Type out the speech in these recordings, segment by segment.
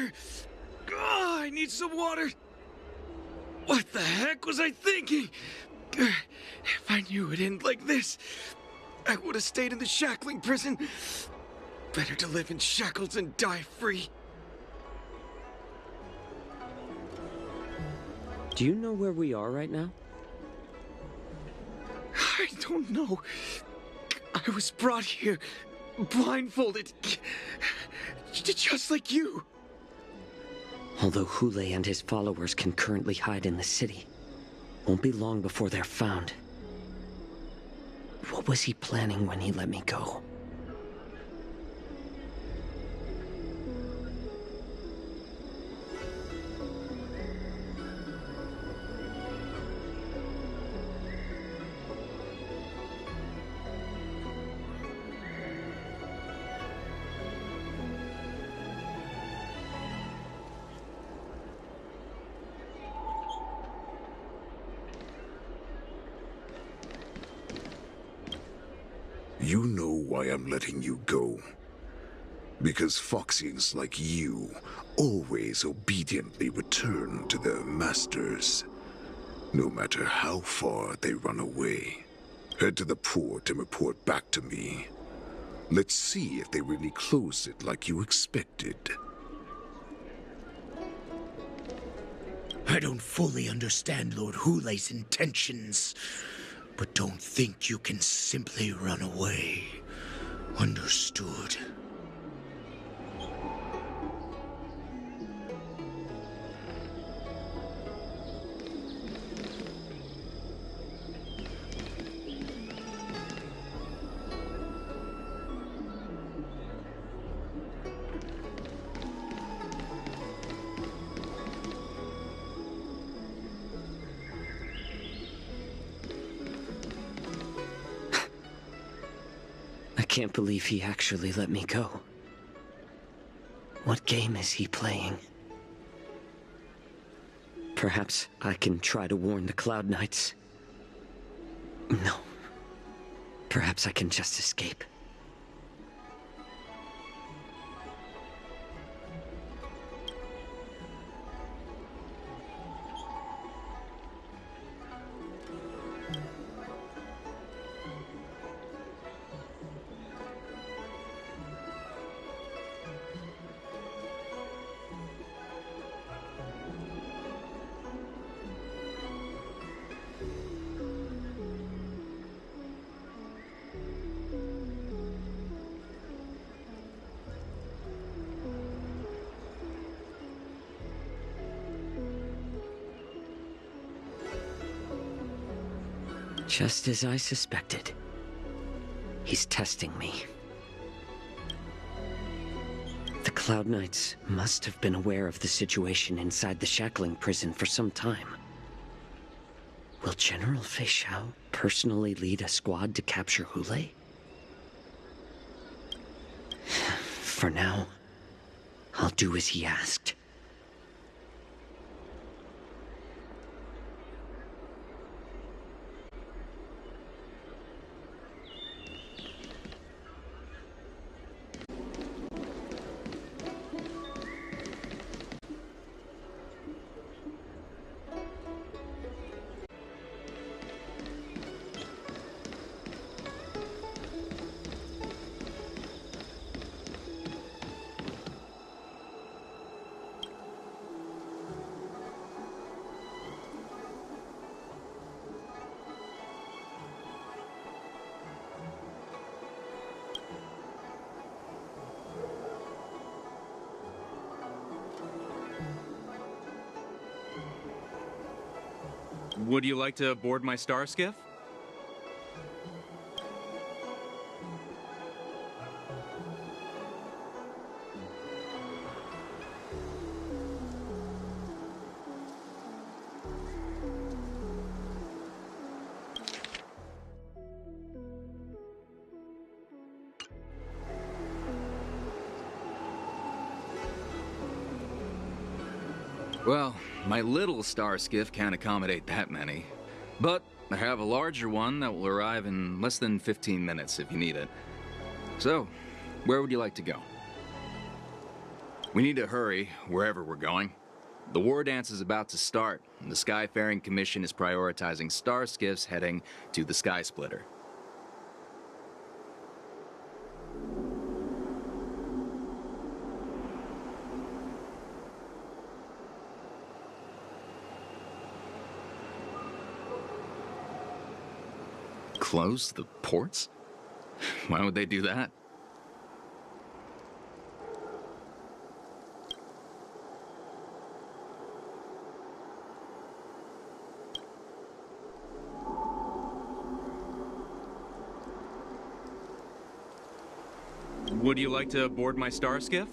water! Oh, I need some water! What the heck was I thinking? If I knew it'd end like this, I would have stayed in the shackling prison. Better to live in shackles and die free. Do you know where we are right now? I don't know. I was brought here, blindfolded, just like you. Although Hule and his followers can currently hide in the city, won't be long before they're found. What was he planning when he let me go? You know why I'm letting you go. Because Foxians like you always obediently return to their masters, no matter how far they run away. Head to the port and report back to me. Let's see if they really close it like you expected. I don't fully understand Lord Hule's intentions, but don't think you can simply run away. Understood. I can't believe he actually let me go. What game is he playing? Perhaps I can try to warn the Cloud Knights. No. Perhaps I can just escape. Just as I suspected. He's testing me. The Cloud Knights must have been aware of the situation inside the shackling prison for some time. Will General Fei Xiao personally lead a squad to capture Hule? For now, I'll do as he asked. Would you like to board my star skiff? Well, my little star skiff can't accommodate that many. But I have a larger one that will arrive in less than 15 minutes if you need it. So, where would you like to go? We need to hurry, wherever we're going. The war dance is about to start, and the Skyfaring Commission is prioritizing star skiffs heading to the Sky Splitter. Close the ports? Why would they do that? Would you like to board my star skiff?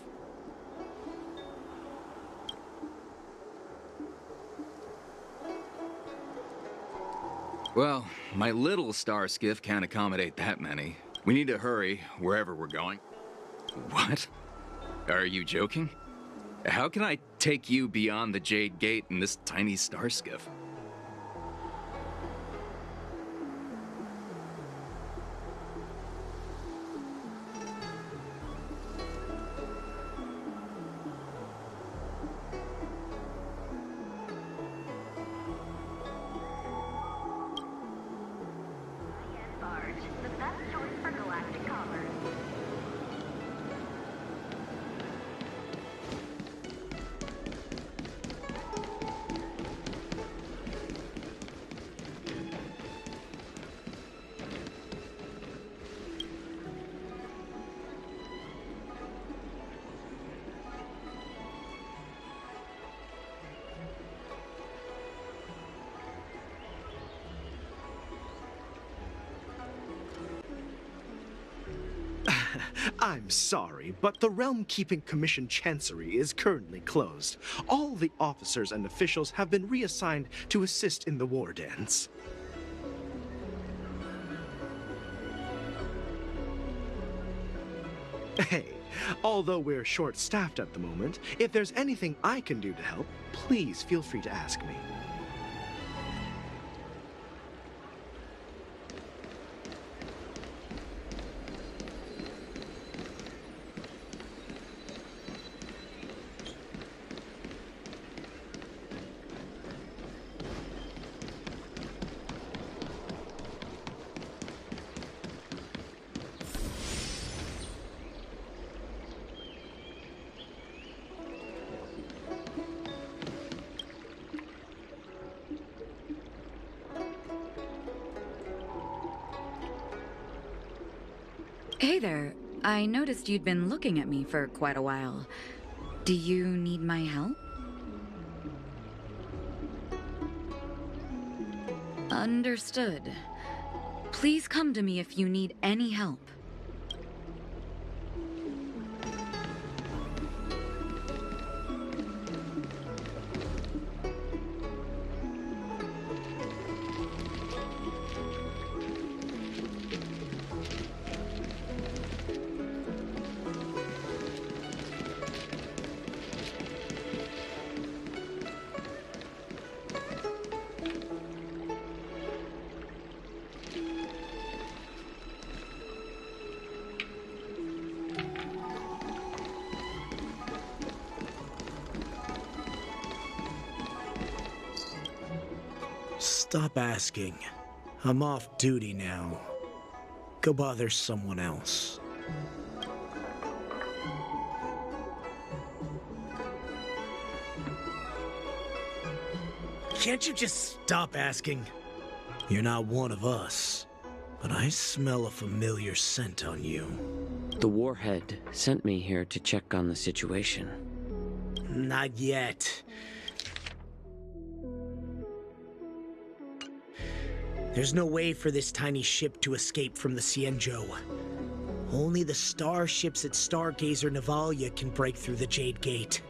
Well, my little star skiff can't accommodate that many. We need to hurry, wherever we're going. What? Are you joking? How can I take you beyond the Jade Gate in this tiny star skiff? I'm sorry, but the Realm Keeping Commission Chancery is currently closed. All the officers and officials have been reassigned to assist in the war dance. Hey, although we're short-staffed at the moment, if there's anything I can do to help, please feel free to ask me. Hey there. I noticed you'd been looking at me for quite a while. Do you need my help? Understood. Please come to me if you need any help. Stop asking. I'm off duty now. Go bother someone else. Can't you just stop asking? You're not one of us, but I smell a familiar scent on you. The warhead sent me here to check on the situation. Not yet. There's no way for this tiny ship to escape from the Cienjo. Only the starships at Stargazer Navalia can break through the Jade Gate.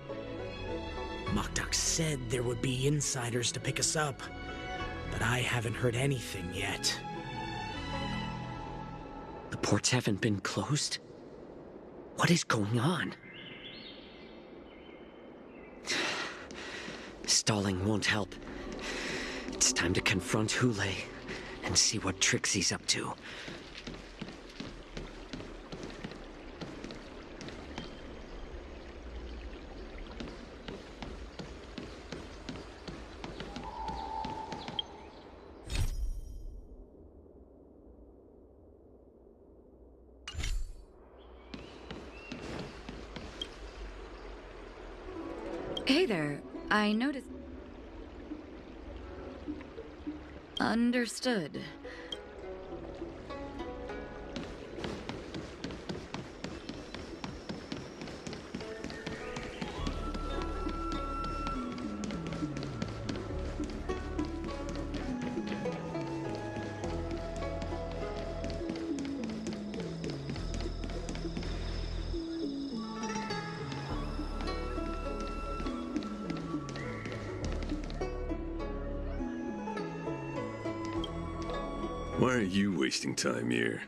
Mokdok said there would be insiders to pick us up, but I haven't heard anything yet. The ports haven't been closed? What is going on? Stalling won't help. It's time to confront Hule and see what tricks he's up to. Hey there, I noticed... Understood. Why are you wasting time here?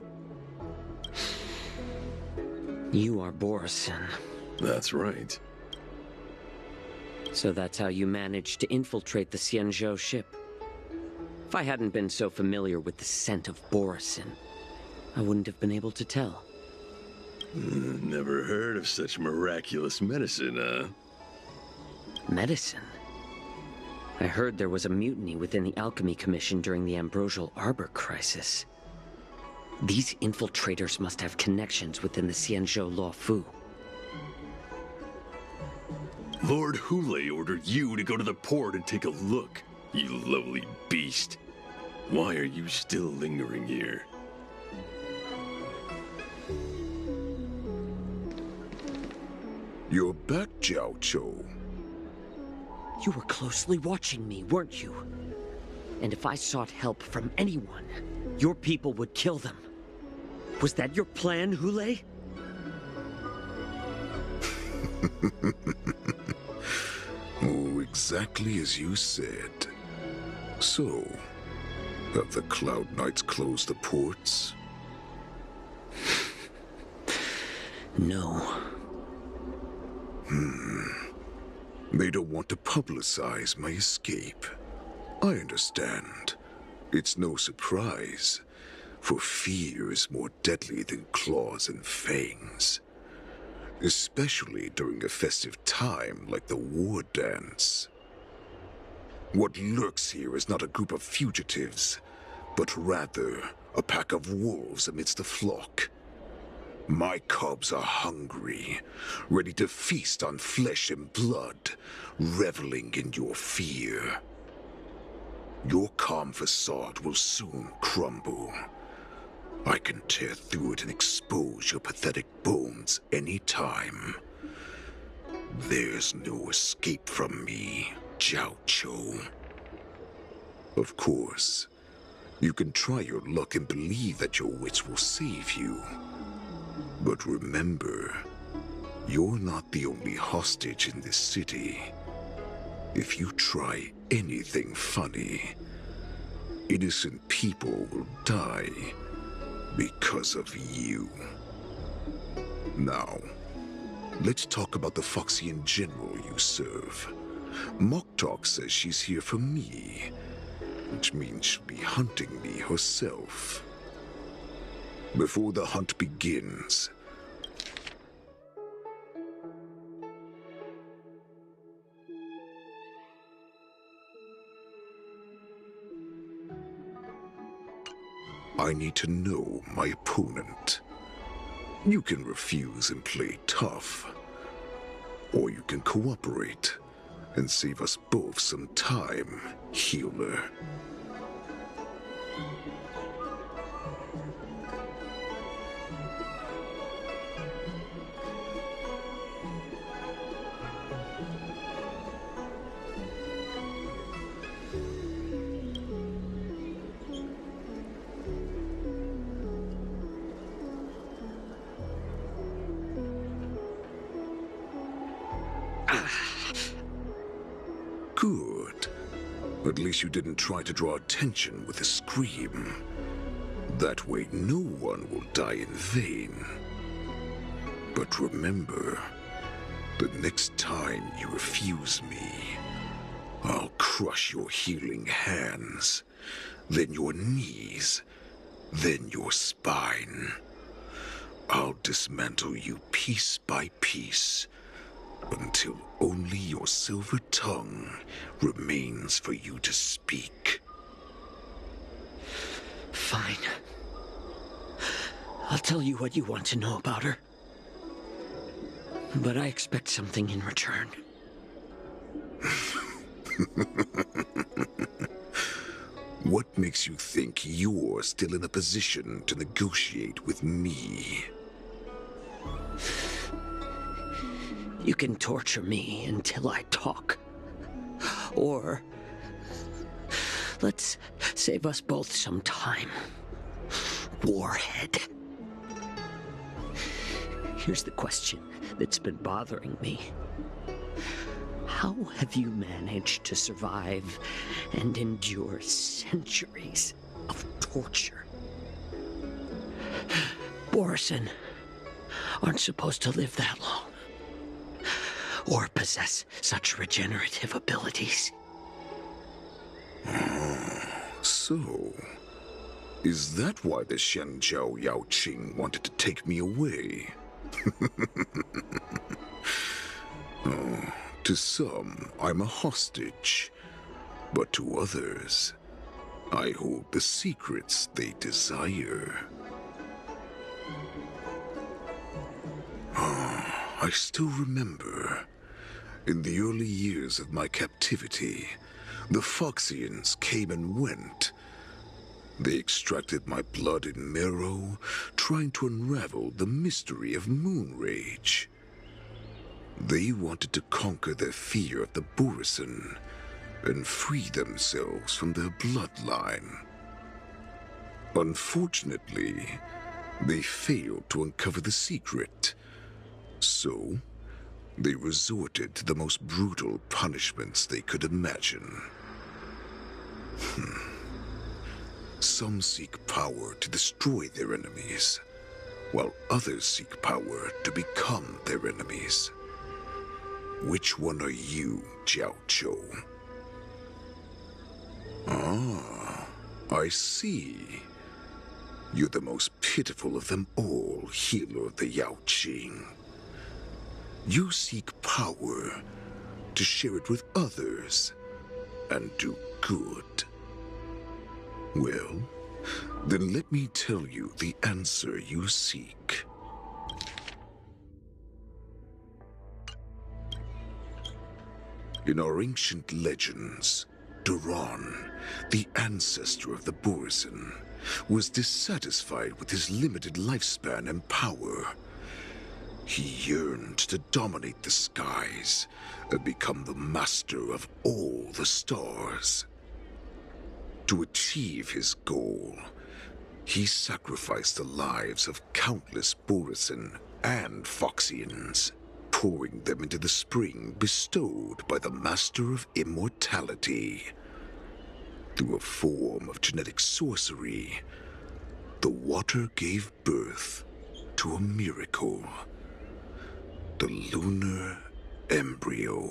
You are Borison. That's right. So that's how you managed to infiltrate the Xianzhou ship. If I hadn't been so familiar with the scent of Borison, I wouldn't have been able to tell. Never heard of such miraculous medicine, huh? Medicine? I heard there was a mutiny within the Alchemy Commission during the Ambrosial Arbor crisis. These infiltrators must have connections within the Xianzhou Law Fu. Lord Hule ordered you to go to the port and take a look, you lowly beast. Why are you still lingering here? You're back, Jiao Chou. You were closely watching me, weren't you? And if I sought help from anyone, your people would kill them. Was that your plan, Hule? Oh, exactly as you said. So, have the Cloud Knights closed the ports? No. They don't want to publicize my escape. I understand. It's no surprise, for fear is more deadly than claws and fangs. Especially during a festive time like the war dance. What lurks here is not a group of fugitives, but rather a pack of wolves amidst the flock. My cubs are hungry, ready to feast on flesh and blood, reveling in your fear. Your calm facade will soon crumble. I can tear through it and expose your pathetic bones any time. There's no escape from me, Jiao Chou. Of course, you can try your luck and believe that your wits will save you. But remember, you're not the only hostage in this city. If you try anything funny, innocent people will die because of you. Now, let's talk about the Foxian general you serve. Moktok says she's here for me, which means she'll be hunting me herself. Before the hunt begins, I need to know my opponent. You can refuse and play tough, or you can cooperate and save us both some time, healer. Good. At least you didn't try to draw attention with a scream. That way no one will die in vain. But remember, the next time you refuse me, I'll crush your healing hands, then your knees, then your spine. I'll dismantle you piece by piece, until only your silver tongue remains for you to speak. Fine. I'll tell you what you want to know about her. But I expect something in return. What makes you think you're still in a position to negotiate with me? You can torture me until I talk. Or let's save us both some time. Warhead. Here's the question that's been bothering me. How have you managed to survive and endure centuries of torture? Borison aren't supposed to live that long, or possess such regenerative abilities. So, is that why the Shenjiao Yao Qing wanted to take me away? Oh, to some, I'm a hostage, but to others, I hold the secrets they desire. I still remember, in the early years of my captivity, the Foxians came and went. They extracted my blood and marrow, trying to unravel the mystery of moon rage. They wanted to conquer their fear of the Borison and free themselves from their bloodline. Unfortunately, they failed to uncover the secret. So, they resorted to the most brutal punishments they could imagine. Some seek power to destroy their enemies, while others seek power to become their enemies. Which one are you, Jiao Chou? Ah, I see. You're the most pitiful of them all, healer of the Yao Qing. You seek power to share it with others and do good. Well, then let me tell you the answer you seek. In our ancient legends, Duran, the ancestor of the Borison, was dissatisfied with his limited lifespan and power. He yearned to dominate the skies and become the master of all the stars. To achieve his goal, he sacrificed the lives of countless Borison and Foxians, pouring them into the spring bestowed by the Master of Immortality. Through a form of genetic sorcery, the water gave birth to a miracle. The lunar embryo.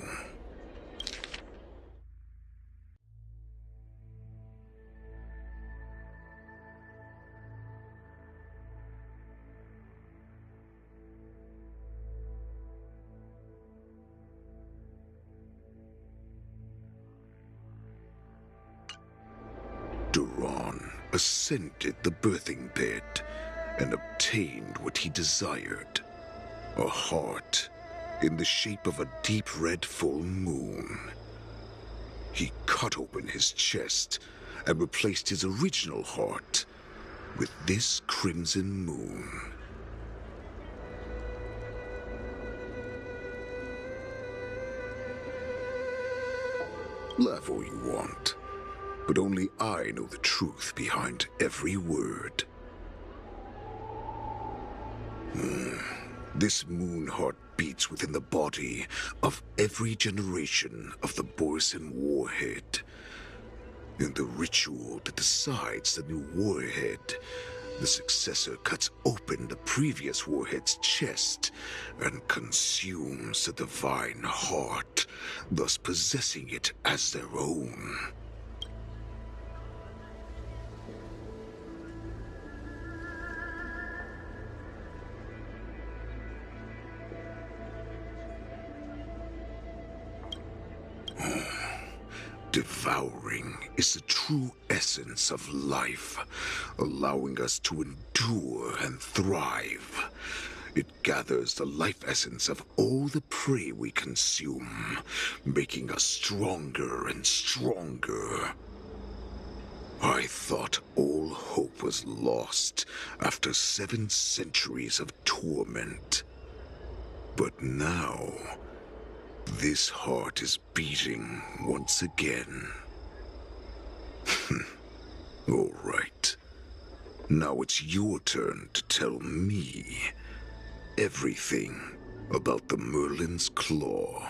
Duran ascended the birthing bed and obtained what he desired. A heart in the shape of a deep red full moon. He cut open his chest and replaced his original heart with this crimson moon. Laugh all you want, but only I know the truth behind every word. This moon heart beats within the body of every generation of the Borison warhead. In the ritual that decides the new warhead, the successor cuts open the previous warhead's chest and consumes the divine heart, thus possessing it as their own. Devouring is the true essence of life, allowing us to endure and thrive. It gathers the life essence of all the prey we consume, making us stronger and stronger. I thought all hope was lost after 7 centuries of torment. But now, this heart is beating once again. All right. Now it's your turn to tell me everything about the Merlin's Claw.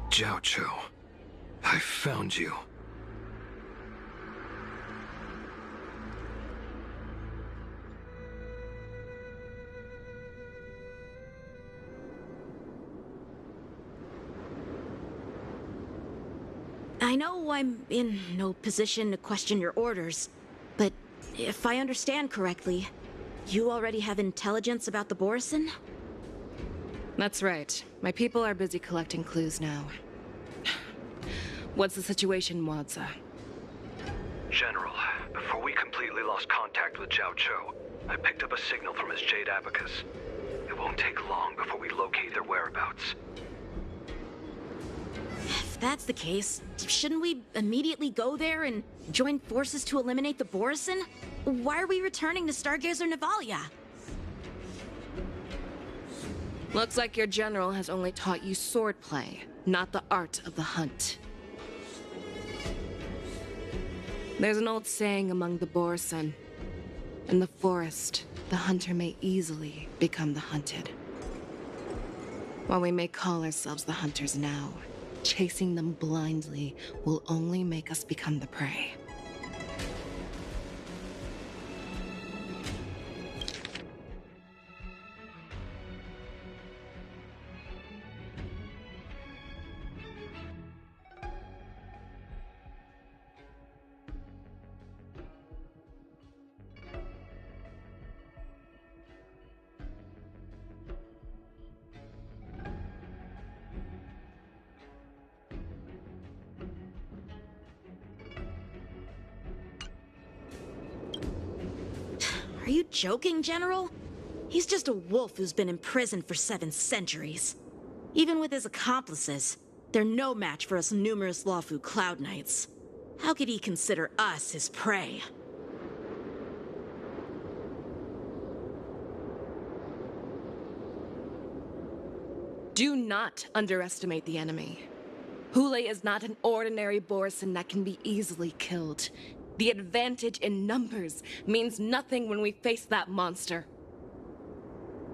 Jiaoqiu, I found you. I know I'm in no position to question your orders, but if I understand correctly, you already have intelligence about the Borison? That's right. My people are busy collecting clues now. What's the situation, Wadza? General, before we completely lost contact with Jiaoqiu, I picked up a signal from his Jade Abacus. It won't take long before we locate their whereabouts. If that's the case, shouldn't we immediately go there and join forces to eliminate the Borison? Why are we returning to Stargazer Navalia? Looks like your general has only taught you swordplay, not the art of the hunt. There's an old saying among the Borison. In the forest, the hunter may easily become the hunted. While we may call ourselves the hunters now, chasing them blindly will only make us become the prey. Are you joking, General? He's just a wolf who's been imprisoned for 7 centuries. Even with his accomplices, they're no match for us numerous Lawfu Cloud Knights. How could he consider us his prey? Do not underestimate the enemy. Hule is not an ordinary Borison that can be easily killed. The advantage in numbers means nothing when we face that monster.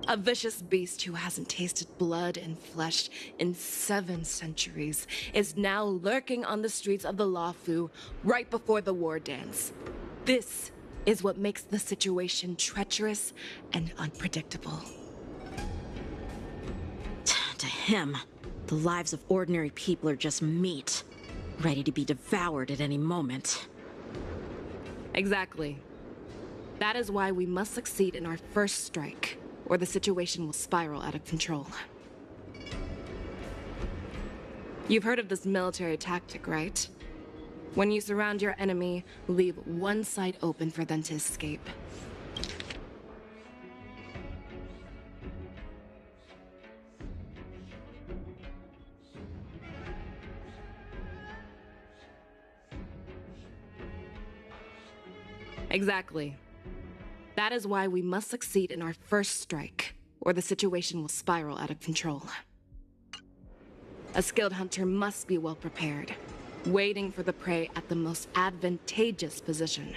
A vicious beast who hasn't tasted blood and flesh in 7 centuries is now lurking on the streets of the Lawfu right before the war dance. This is what makes the situation treacherous and unpredictable. To him, the lives of ordinary people are just meat, ready to be devoured at any moment. Exactly. That is why we must succeed in our first strike, or the situation will spiral out of control. You've heard of this military tactic, right? When you surround your enemy, leave one side open for them to escape. Exactly. That is why we must succeed in our first strike, or the situation will spiral out of control. A skilled hunter must be well prepared, waiting for the prey at the most advantageous position.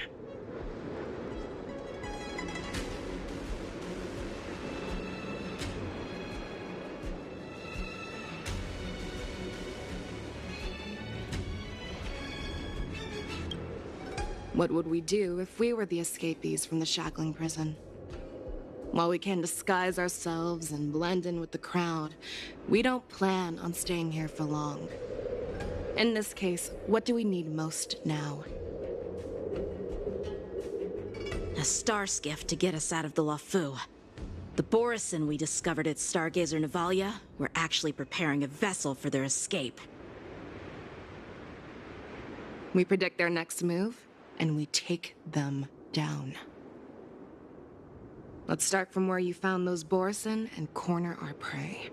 What would we do if we were the escapees from the shackling prison? While we can disguise ourselves and blend in with the crowd, we don't plan on staying here for long. In this case, what do we need most now? A star skiff to get us out of the LaFu. The Borisin we discovered at Stargazer Navalia were actually preparing a vessel for their escape. We predict their next move, and we take them down. Let's start from where you found those Borisin and corner our prey.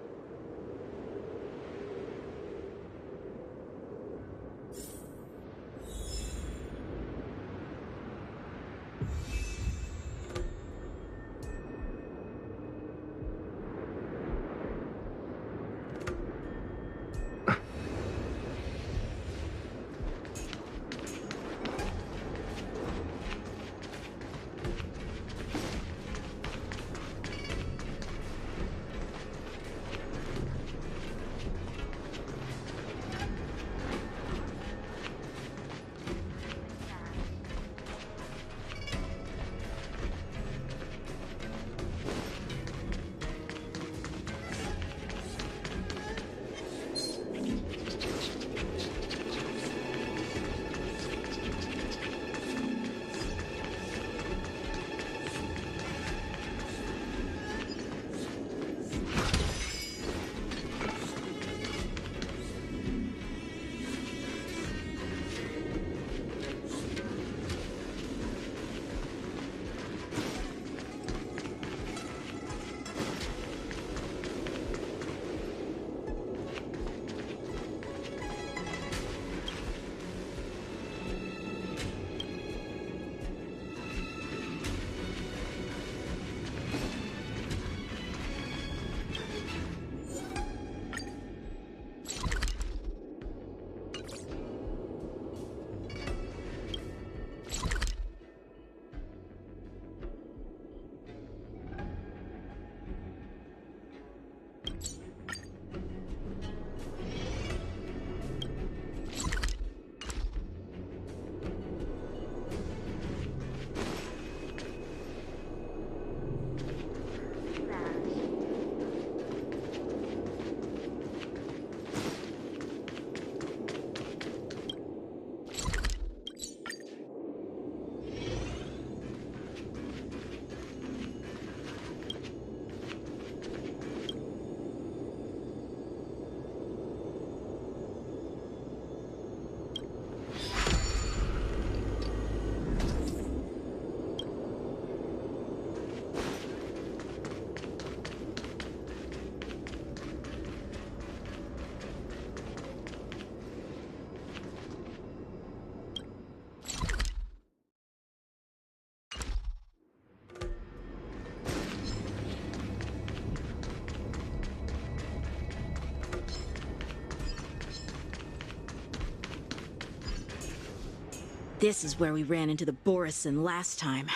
This is where we ran into the Borisin last time.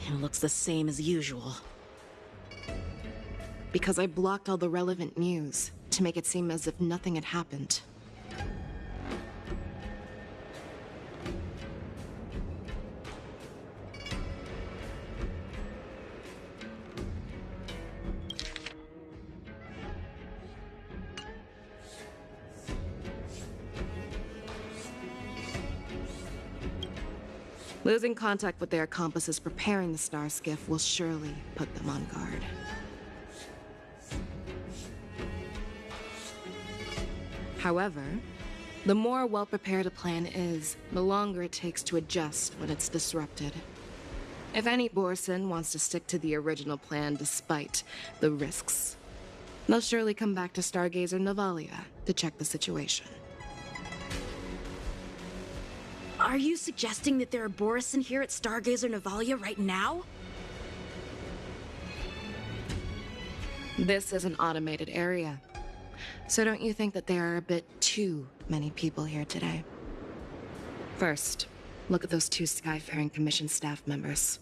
It looks the same as usual. Because I blocked all the relevant news to make it seem as if nothing had happened. Losing contact with their accomplices preparing the Star Skiff will surely put them on guard. However, the more well-prepared a plan is, the longer it takes to adjust when it's disrupted. If any Borisin wants to stick to the original plan despite the risks, they'll surely come back to Stargazer Navalia to check the situation. Are you suggesting that there are Borisin here at Stargazer Navalia right now? This is an automated area. So don't you think that there are a bit too many people here today? First, look at those two Skyfaring Commission staff members.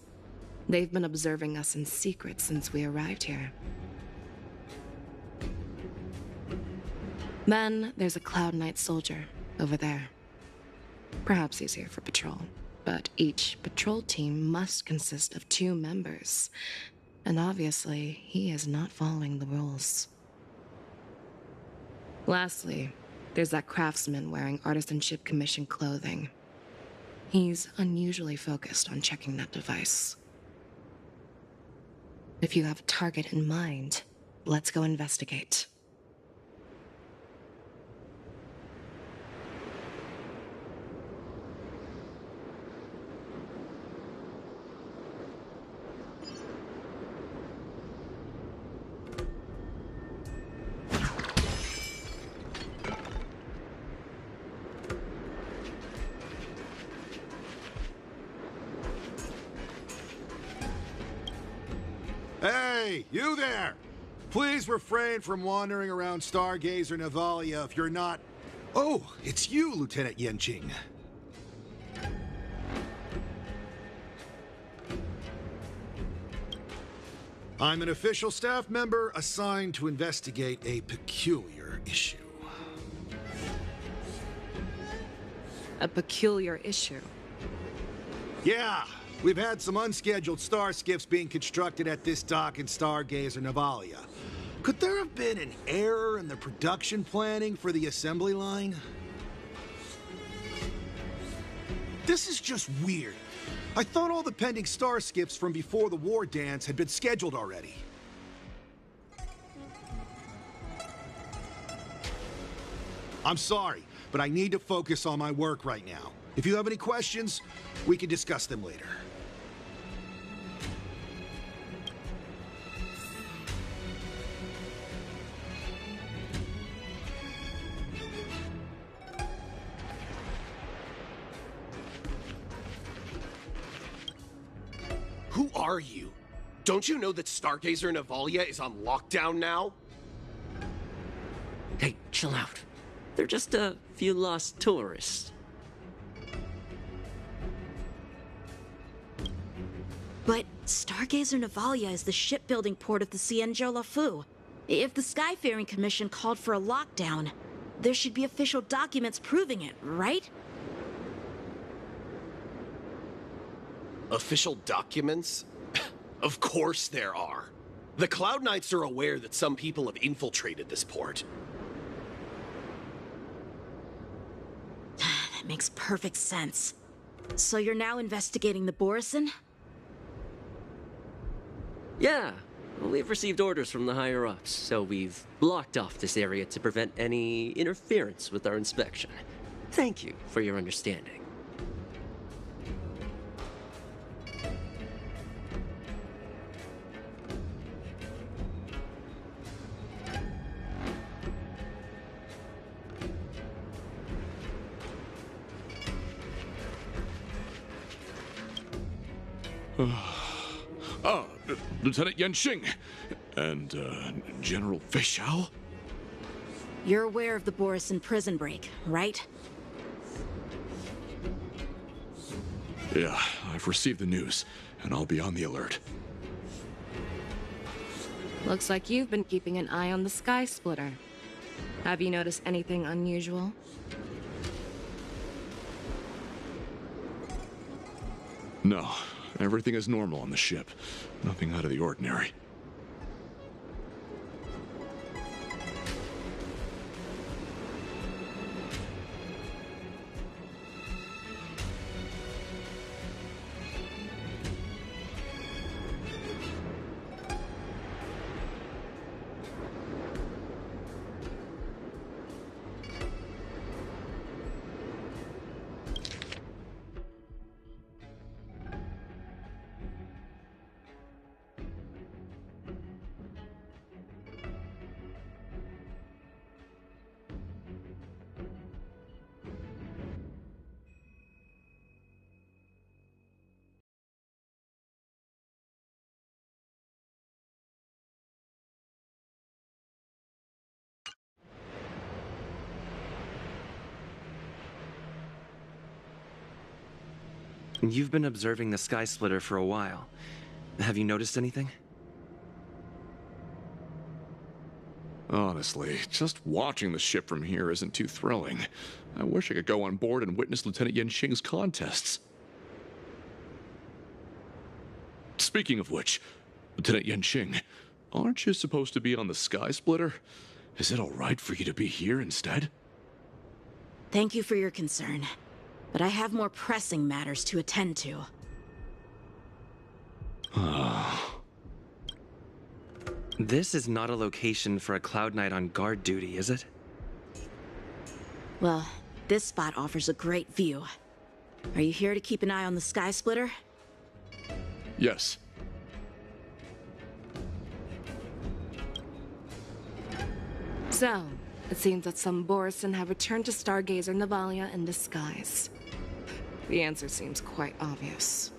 They've been observing us in secret since we arrived here. Then there's a Cloud Knight soldier over there. Perhaps he's here for patrol, but each patrol team must consist of 2 members. And obviously, he is not following the rules. Lastly, There's that craftsman wearing Artisanship Commission clothing. He's unusually focused on checking that device. If you have a target in mind, let's go investigate. Hey, you there! Please refrain from wandering around Stargazer Navalia if you're not... Oh, it's you, Lieutenant Yenching. I'm an official staff member assigned to investigate a peculiar issue. A peculiar issue? Yeah, we've had some unscheduled star skiffs being constructed at this dock in Stargazer Navalia. Could there have been an error in the production planning for the assembly line? This is just weird. I thought all the pending star skiffs from before the war dance had been scheduled already. I'm sorry, but I need to focus on my work right now. If you have any questions, we can discuss them later. Who are you? Don't you know that Stargazer Navalia is on lockdown now? Hey, chill out. They're just a few lost tourists. But Stargazer Navalia is the shipbuilding port of the Cienjo Lafu. If the Skyfaring Commission called for a lockdown, there should be official documents proving it, right? Official documents? Of course there are. The Cloud Knights are aware that some people have infiltrated this port. That makes perfect sense. So you're now investigating the Borison? Yeah, we've received orders from the higher-ups, so we've blocked off this area to prevent any interference with our inspection. Thank you for your understanding. Lieutenant Yenching and General Feixiao? You're aware of the Borison prison break, right? Yeah, I've received the news, and I'll be on the alert. Looks like you've been keeping an eye on the Sky Splitter. Have you noticed anything unusual? No, everything is normal on the ship. Nothing out of the ordinary. You've been observing the Sky Splitter for a while. Have you noticed anything? Honestly, just watching the ship from here isn't too thrilling. I wish I could go on board and witness Lieutenant Yenching's contests. Speaking of which, Lieutenant Yenching, aren't you supposed to be on the Sky Splitter? Is it all right for you to be here instead? Thank you for your concern, but I have more pressing matters to attend to. This is not a location for a Cloud Knight on guard duty, is it? Well, this spot offers a great view. Are you here to keep an eye on the Sky Splitter? Yes. So, it seems that some Borison have returned to Stargazer Navalia in disguise. The answer seems quite obvious.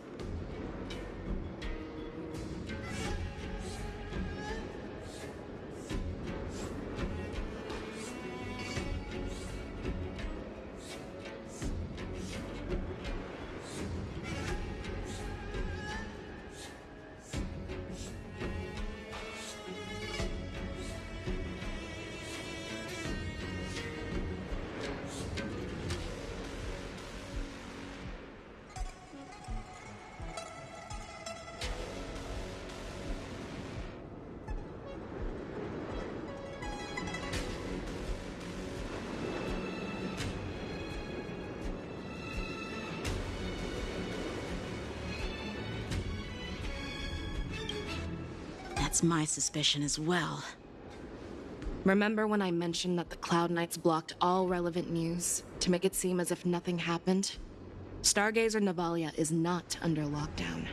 That's my suspicion as well. Remember when I mentioned that the Cloud Knights blocked all relevant news to make it seem as if nothing happened? Stargazer Navalia is not under lockdown.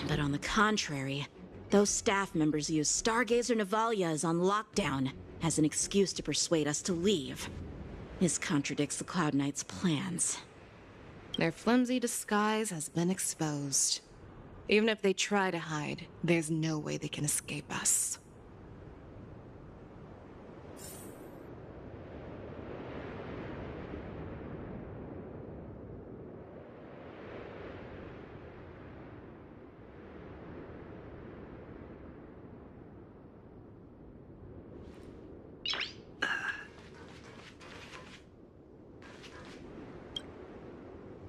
But on the contrary, those staff members use Stargazer Navalia is on lockdown as an excuse to persuade us to leave. This contradicts the Cloud Knights' plans. Their flimsy disguise has been exposed. Even if they try to hide, there's no way they can escape us.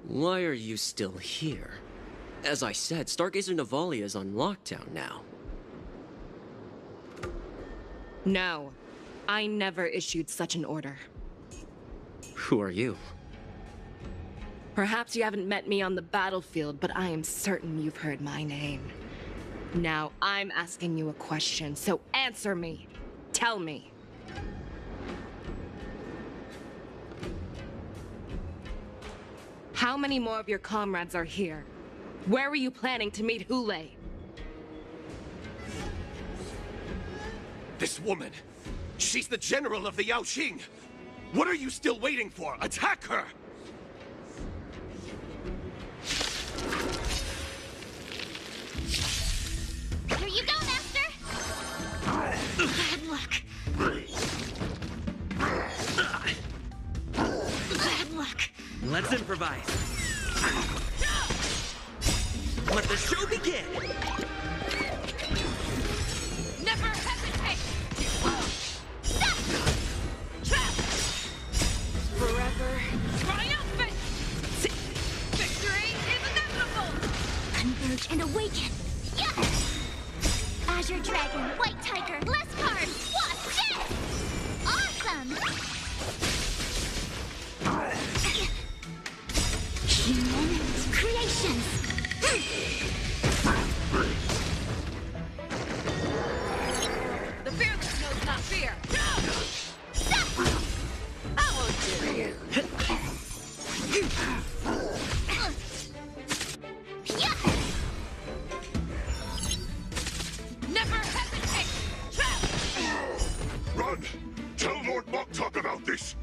Why are you still here? As I said, Stargazer Navalia is on lockdown now. No, I never issued such an order. Who are you? Perhaps you haven't met me on the battlefield, but I am certain you've heard my name. Now, I'm asking you a question, so answer me. Tell me. How many more of your comrades are here? Where were you planning to meet Hule? This woman, she's the general of the Yaoxing. What are you still waiting for? Attack her! Here you go, Master! Bad luck. Bad luck. Let's improvise. Let the show begin! Never hesitate! Trap! Forever triumphant! Victory is inevitable! Converge and awaken! Yeah! Azure Dragon, White Tiger, less cards! What's this? Awesome! Human creations! The fearless knows not fear. I won't do you. Never hesitate. Trap. Run! Tell Lord Moktok about this!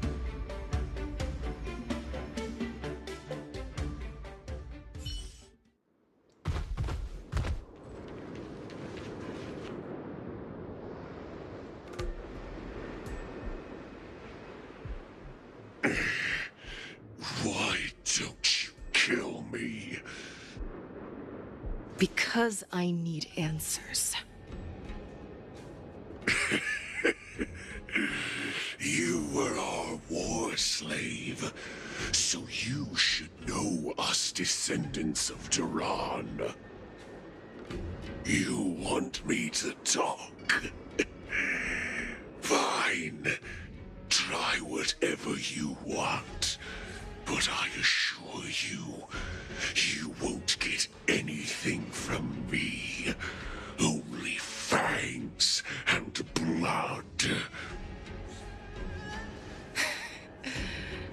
Why don't you kill me? Because I need answers. You were our war slave, so you should know us descendants of Duran. You want me to talk? Fine. Try whatever you want, but I assure you, you won't get anything from me. Only fangs and blood.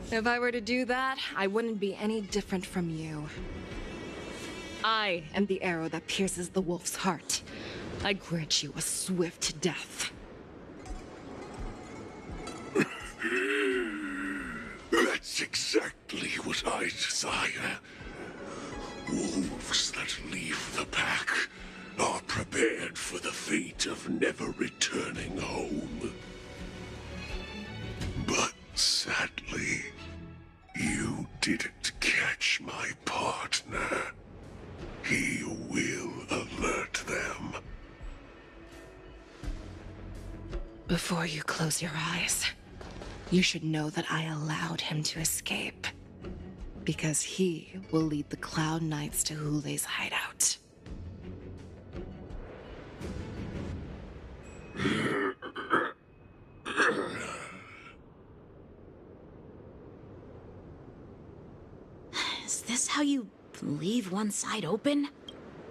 If I were to do that, I wouldn't be any different from you. I am the arrow that pierces the wolf's heart. I grant you a swift death. That's exactly what I desire. Wolves that leave the pack are prepared for the fate of never returning home. But sadly, you didn't catch my partner. He will alert them. Before you close your eyes, you should know that I allowed him to escape. Because he will lead the Cloud Knights to Hule's hideout. Is this how you leave one side open?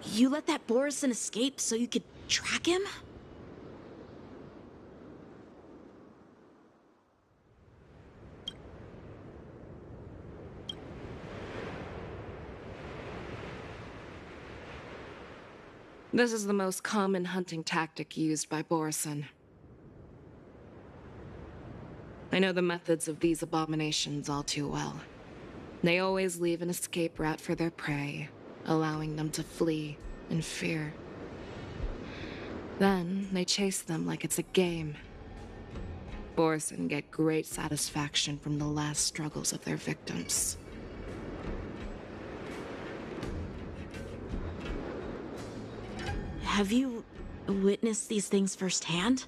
You let that Borison escape so you could track him? This is the most common hunting tactic used by Borison. I know the methods of these abominations all too well. They always leave an escape route for their prey, allowing them to flee in fear. Then they chase them like it's a game. Borison get great satisfaction from the last struggles of their victims. Have you witnessed these things firsthand?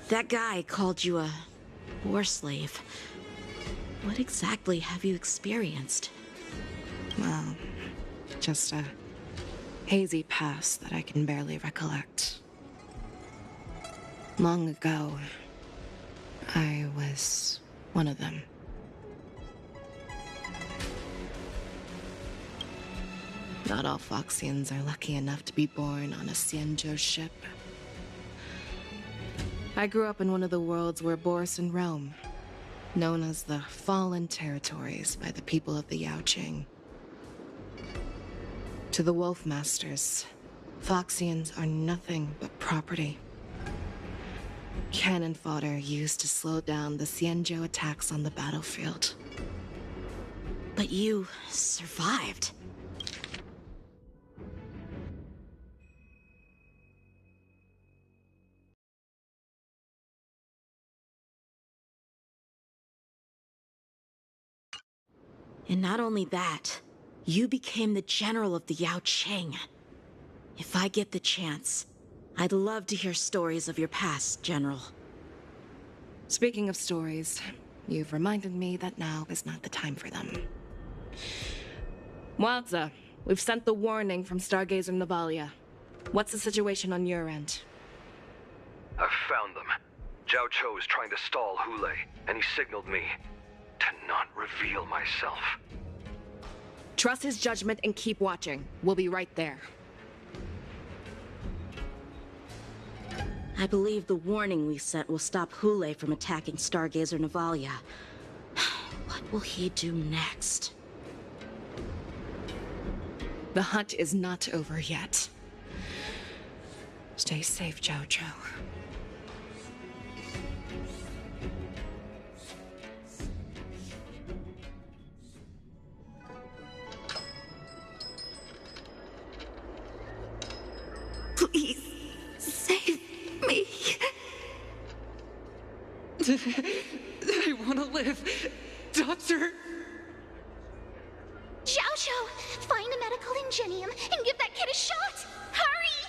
That guy called you a war slave. What exactly have you experienced? Well, just a hazy past that I can barely recollect. Long ago, I was one of them. Not all Foxians are lucky enough to be born on a Xianzhou ship. I grew up in one of the worlds where Borison roam, known as the Fallen Territories by the people of the Yaoqing. To the Wolf Masters, Foxians are nothing but property. Cannon fodder used to slow down the Xianzhou attacks on the battlefield. But you survived. And not only that, you became the general of the Yaoqing. If I get the chance, I'd love to hear stories of your past, General. Speaking of stories, you've reminded me that now is not the time for them. Wadza, we've sent the warning from Stargazer Navalia. What's the situation on your end? I've found them. Zhao Cho is trying to stall Hule, and he signaled me to not reveal myself. Trust his judgment and keep watching. We'll be right there. I believe the warning we sent will stop Hule from attacking Stargazer Navalia. What will he do next? The hunt is not over yet. Stay safe, Zhao Cho. Please, save me. I want to live. Doctor! Zhao Cho, find a medical ingenium and give that kid a shot. Hurry!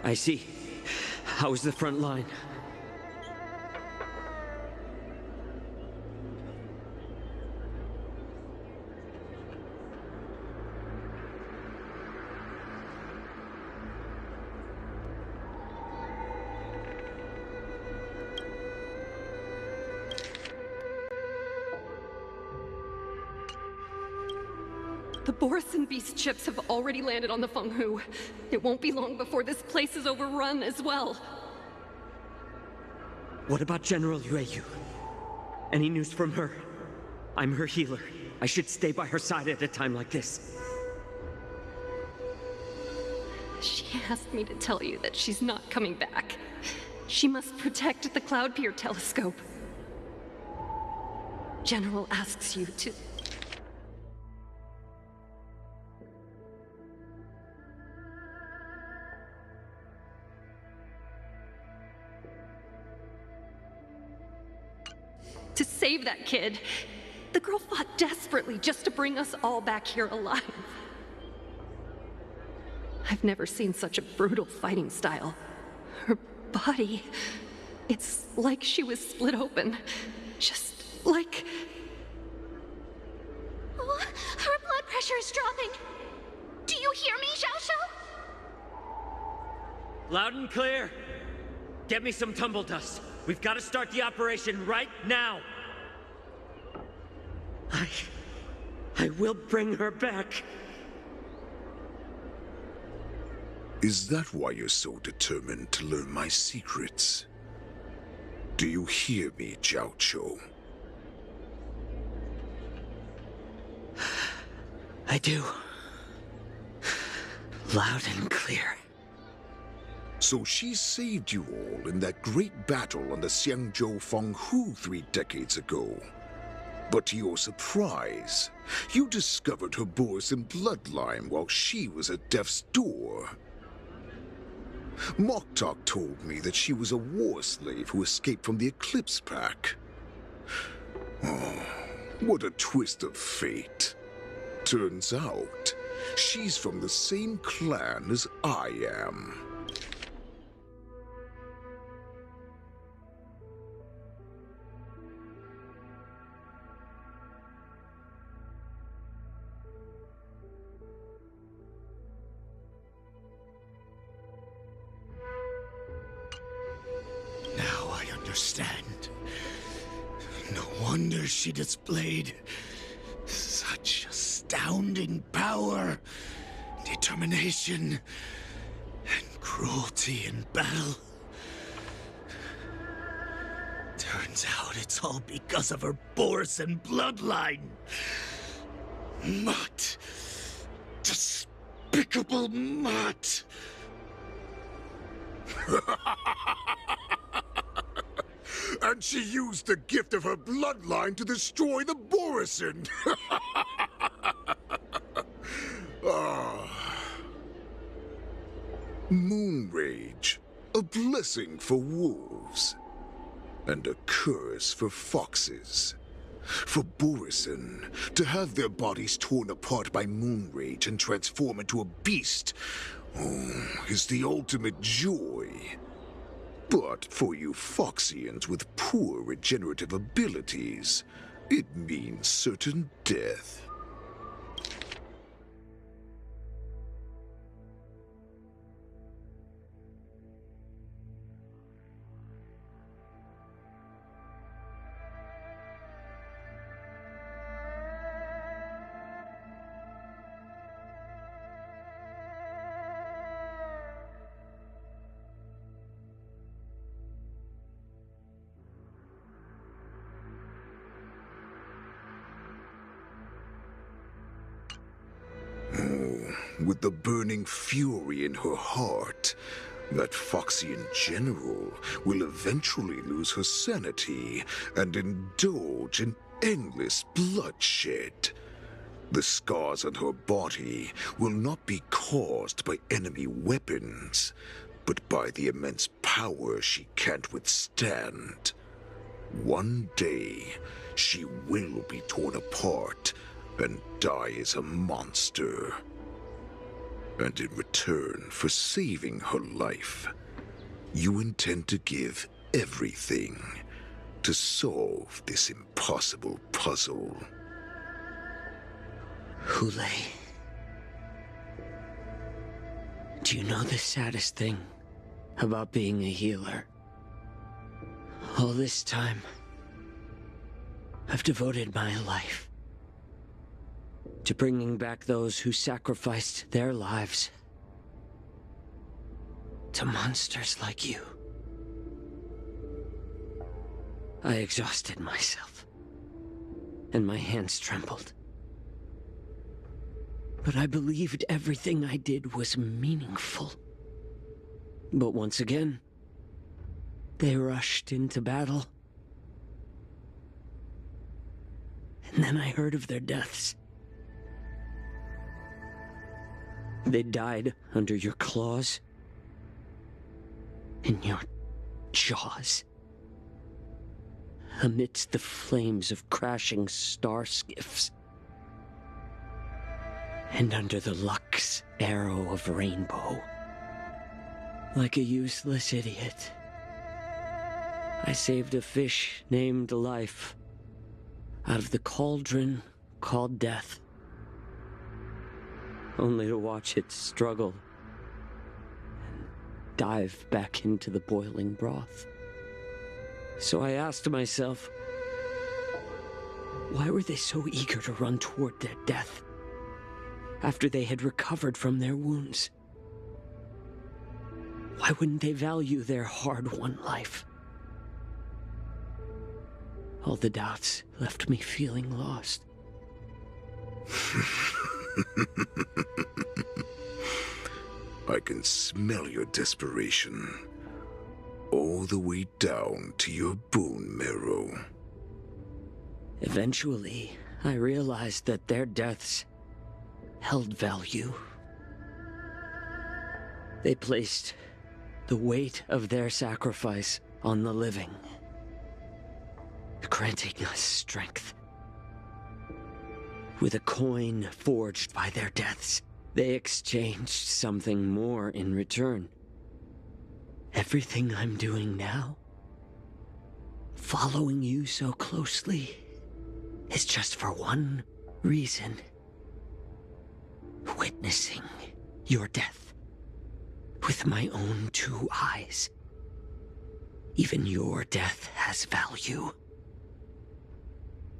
I see. How is the front line? The Borison Beast ships have already landed on the Fenghu. It won't be long before this place is overrun as well. What about General Yueyu? Any news from her? I'm her healer. I should stay by her side at a time like this. She asked me to tell you that she's not coming back. She must protect the Cloud Pier telescope. General asks you to... to save that kid. The girl fought desperately just to bring us all back here alive. I've never seen such a brutal fighting style. Her body, it's like she was split open. Just like... Oh, her blood pressure is dropping. Do you hear me, Xiao Shou? Loud and clear. Get me some tumble dust. We've got to start the operation right now. I will bring her back. Is that why you're so determined to learn my secrets? Do you hear me, Jiao Chou? I do. Loud and clear. So she saved you all in that great battle on the Xiangzhou Fenghu 3 decades ago. But to your surprise, you discovered her Borison bloodline while she was at death's door. Moktok told me that she was a war slave who escaped from the Eclipse Pack. Oh, what a twist of fate. Turns out, she's from the same clan as I am. Now I understand. No wonder she displayed such astounding power, determination, and cruelty in battle. Turns out it's all because of her Borison bloodline. Mutt. Despicable mutt. And she used the gift of her bloodline to destroy the Borison! Moon Rage, a blessing for wolves, and a curse for foxes. For Borison, to have their bodies torn apart by Moon Rage and transform into a beast, is the ultimate joy. But for you Foxians with poor regenerative abilities, it means certain death. With the burning fury in her heart, that Foxian general will eventually lose her sanity and indulge in endless bloodshed. The scars on her body will not be caused by enemy weapons, but by the immense power she can't withstand. One day, she will be torn apart and die as a monster. And in return for saving her life, you intend to give everything to solve this impossible puzzle. Hule, do you know the saddest thing about being a healer? All this time, I've devoted my life to bringing back those who sacrificed their lives to monsters like you. I exhausted myself, and my hands trembled. But I believed everything I did was meaningful. But once again, they rushed into battle. And then I heard of their deaths. They died under your claws, in your jaws, amidst the flames of crashing star skiffs, and under the Luck's arrow of rainbow. Like a useless idiot, I saved a fish named Life out of the cauldron called Death, only to watch it struggle and dive back into the boiling broth. So I asked myself, why were they so eager to run toward their death after they had recovered from their wounds? Why wouldn't they value their hard-won life? All the doubts left me feeling lost. I can smell your desperation, all the way down to your bone marrow. Eventually, I realized that their deaths held value. They placed the weight of their sacrifice on the living, granting us strength. With a coin forged by their deaths, they exchanged something more in return. Everything I'm doing now, following you so closely, is just for one reason: witnessing your death with my own 2 eyes. Even your death has value.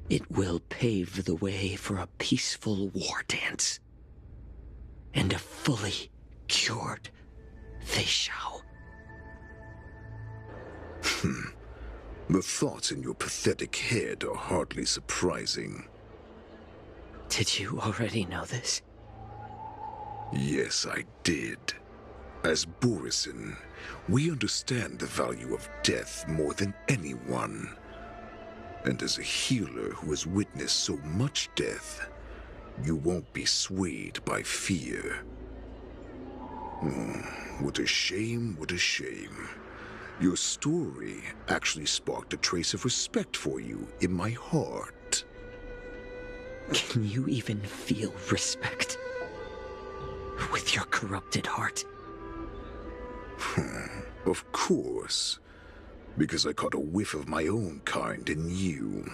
It will pave the way for a peaceful war dance and a fully cured Fei Xiao. The thoughts in your pathetic head are hardly surprising. Did you already know this? Yes, I did. As Borisin, we understand the value of death more than anyone. And as a healer who has witnessed so much death, you won't be swayed by fear. What a shame, what a shame. Your story actually sparked a trace of respect for you in my heart. Can you even feel respect with your corrupted heart? Of course. Because I caught a whiff of my own kind in you.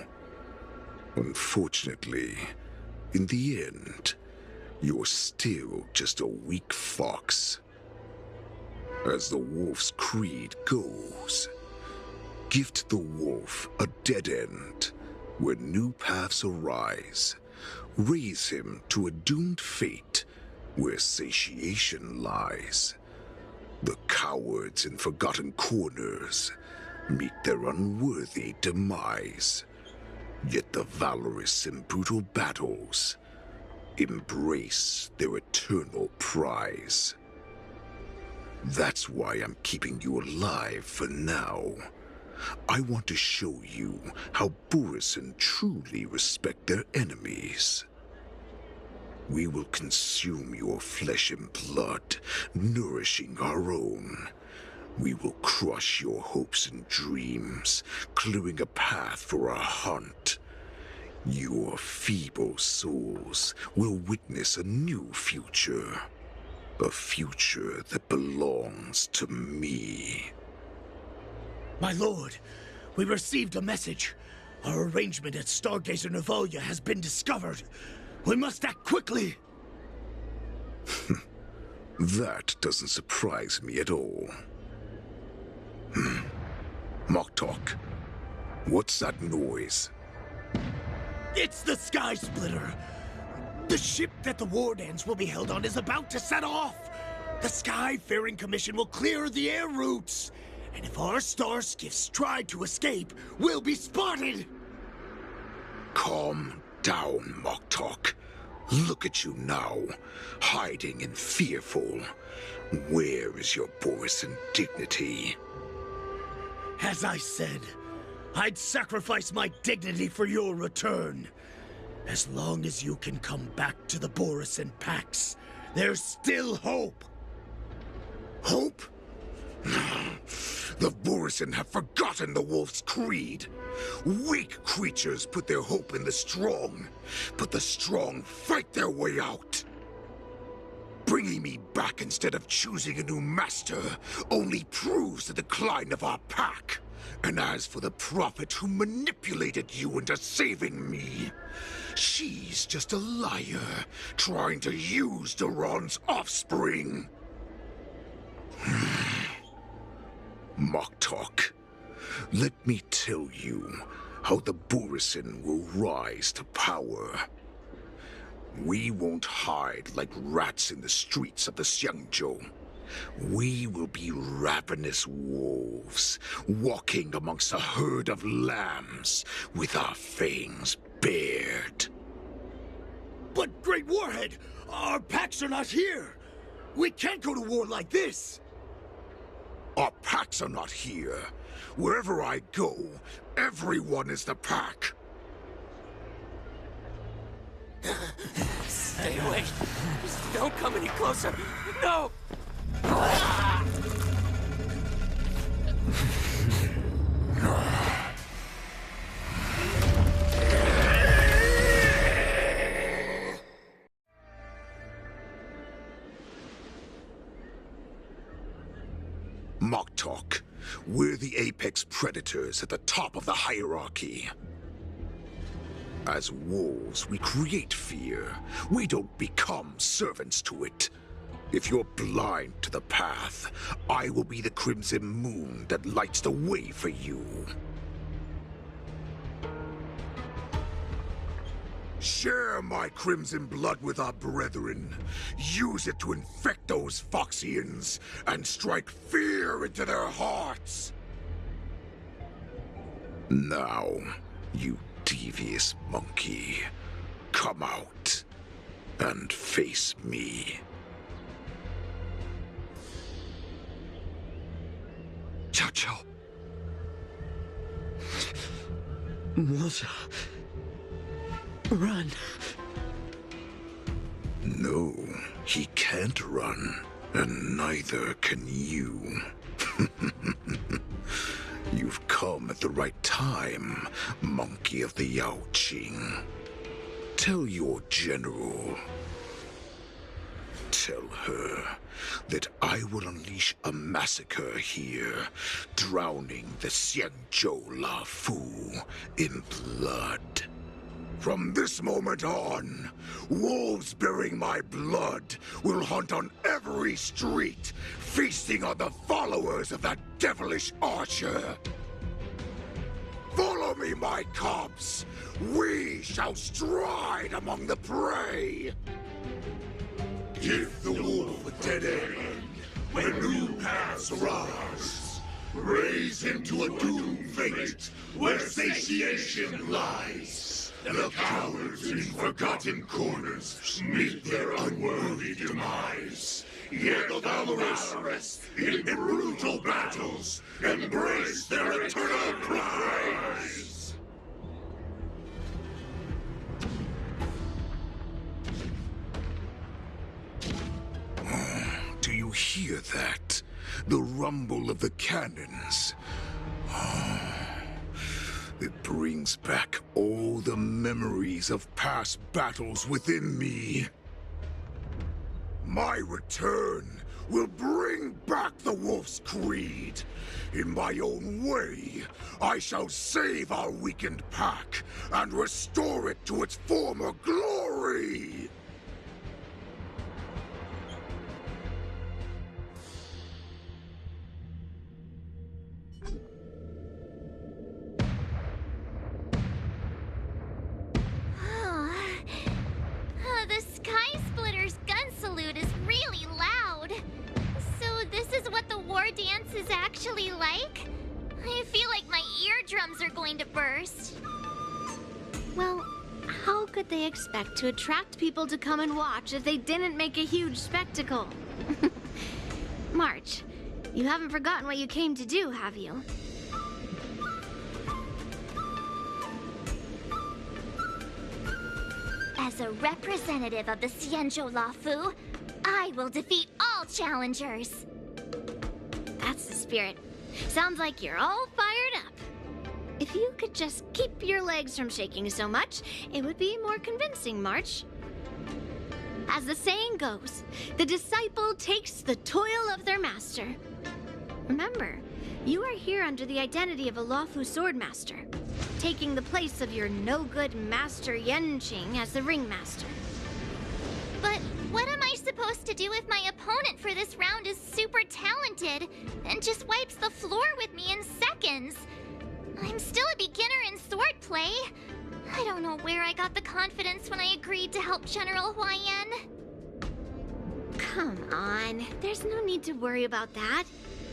Unfortunately, in the end, you're still just a weak fox. As the wolf's creed goes, gift the wolf a dead end where new paths arise. Raise him to a doomed fate where satiation lies. The cowards in forgotten corners meet their unworthy demise. Yet the valorous in brutal battles embrace their eternal prize. That's why I'm keeping you alive for now. I want to show you how Borisin truly respect their enemies. We will consume your flesh and blood, nourishing our own. We will crush your hopes and dreams, clearing a path for our hunt. Your feeble souls will witness a new future. A future that belongs to me. My lord, we received a message. Our arrangement at Stargazer Navalia has been discovered. We must act quickly. That doesn't surprise me at all. Moktok, what's that noise? It's the Sky Splitter. The ship that the Wardens will be held on is about to set off. The Skyfaring Commission will clear the air routes. And if our star skiffs try to escape, we'll be spotted! Calm down, Moktok. Look at you now, hiding and fearful. Where is your Borisan dignity? As I said, I'd sacrifice my dignity for your return. As long as you can come back to the Borisan Pax, there's still hope. Hope? The Borisan have forgotten the Wolf's creed. Weak creatures put their hope in the strong, but the strong fight their way out. Bringing me back instead of choosing a new master only proves the decline of our pack. And as for the prophet who manipulated you into saving me, she's just a liar trying to use Duran's offspring. Moktok, let me tell you how the Borisan will rise to power. We won't hide like rats in the streets of the Xiangzhou. We will be ravenous wolves, walking amongst a herd of lambs with our fangs bared. But, Great Warhead, our packs are not here. We can't go to war like this. Our packs are not here. Wherever I go, everyone is the pack. Stay away. Just don't come any closer. No! Moktok, we're the apex predators at the top of the hierarchy. As wolves, we create fear. We don't become servants to it. If you're blind to the path, I will be the crimson moon that lights the way for you. Share my crimson blood with our brethren. Use it to infect those Foxians and strike fear into their hearts. Now, you devious monkey, come out and face me. Chow Chow. Moza. Run. No, he can't run, and neither can you. You've come at the right time, monkey of the Yaoqing. Tell your general. Tell her that I will unleash a massacre here, drowning the Xiangzhou La Fu in blood. From this moment on, wolves bearing my blood will hunt on every street, feasting on the followers of that devilish archer. Follow me, my cubs. We shall stride among the prey. Give the wolf a dead end when new paths arise. Raise him to a doomed fate where satiation lies. The cowards in forgotten corners meet their unworthy demise. Yet the valorous in brutal battles embrace their eternal prize. Do you hear that? The rumble of the cannons. It brings back all the memories of past battles within me. My return will bring back the Wolf's Creed. In my own way, I shall save our weakened pack and restore it to its former glory! The Sky Splitter's gun salute is really loud. So this is what the war dance is actually like? I feel like my eardrums are going to burst. Well, how could they expect to attract people to come and watch if they didn't make a huge spectacle? March, you haven't forgotten what you came to do, have you? As a representative of the Xianzhou Lafu, I will defeat all challengers. That's the spirit. Sounds like you're all fired up. If you could just keep your legs from shaking so much, it would be more convincing, March. As the saying goes, the disciple takes the toil of their master. Remember, you are here under the identity of a Lafu swordmaster, taking the place of your no-good master Yenqing as the ringmaster. But what am I supposed to do if my opponent for this round is super talented and just wipes the floor with me in seconds? I'm still a beginner in swordplay. I don't know where I got the confidence when I agreed to help General Huaiyan. Come on, there's no need to worry about that.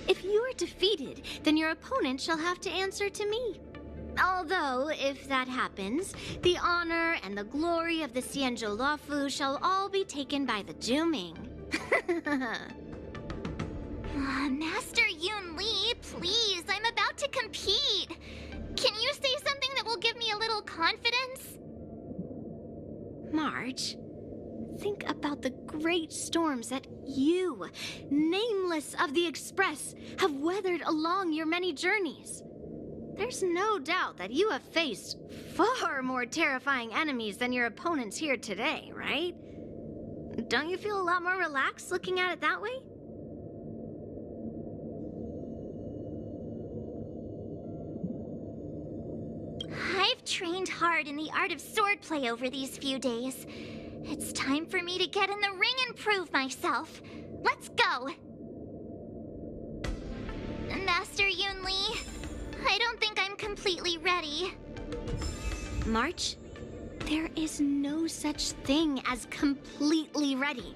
If you are defeated, then your opponent shall have to answer to me. Although, if that happens, the honor and the glory of the Xianzhou Lafu shall all be taken by the Zhuming. Master Yun Li, please, I'm about to compete. Can you say something that will give me a little confidence? March, think about the great storms that you, nameless of the Express, have weathered along your many journeys. There's no doubt that you have faced far more terrifying enemies than your opponents here today, right? Don't you feel a lot more relaxed looking at it that way? I've trained hard in the art of swordplay over these few days. It's time for me to get in the ring and prove myself. Let's go! Master Yun Li, I don't think I'm completely ready. March, there is no such thing as completely ready.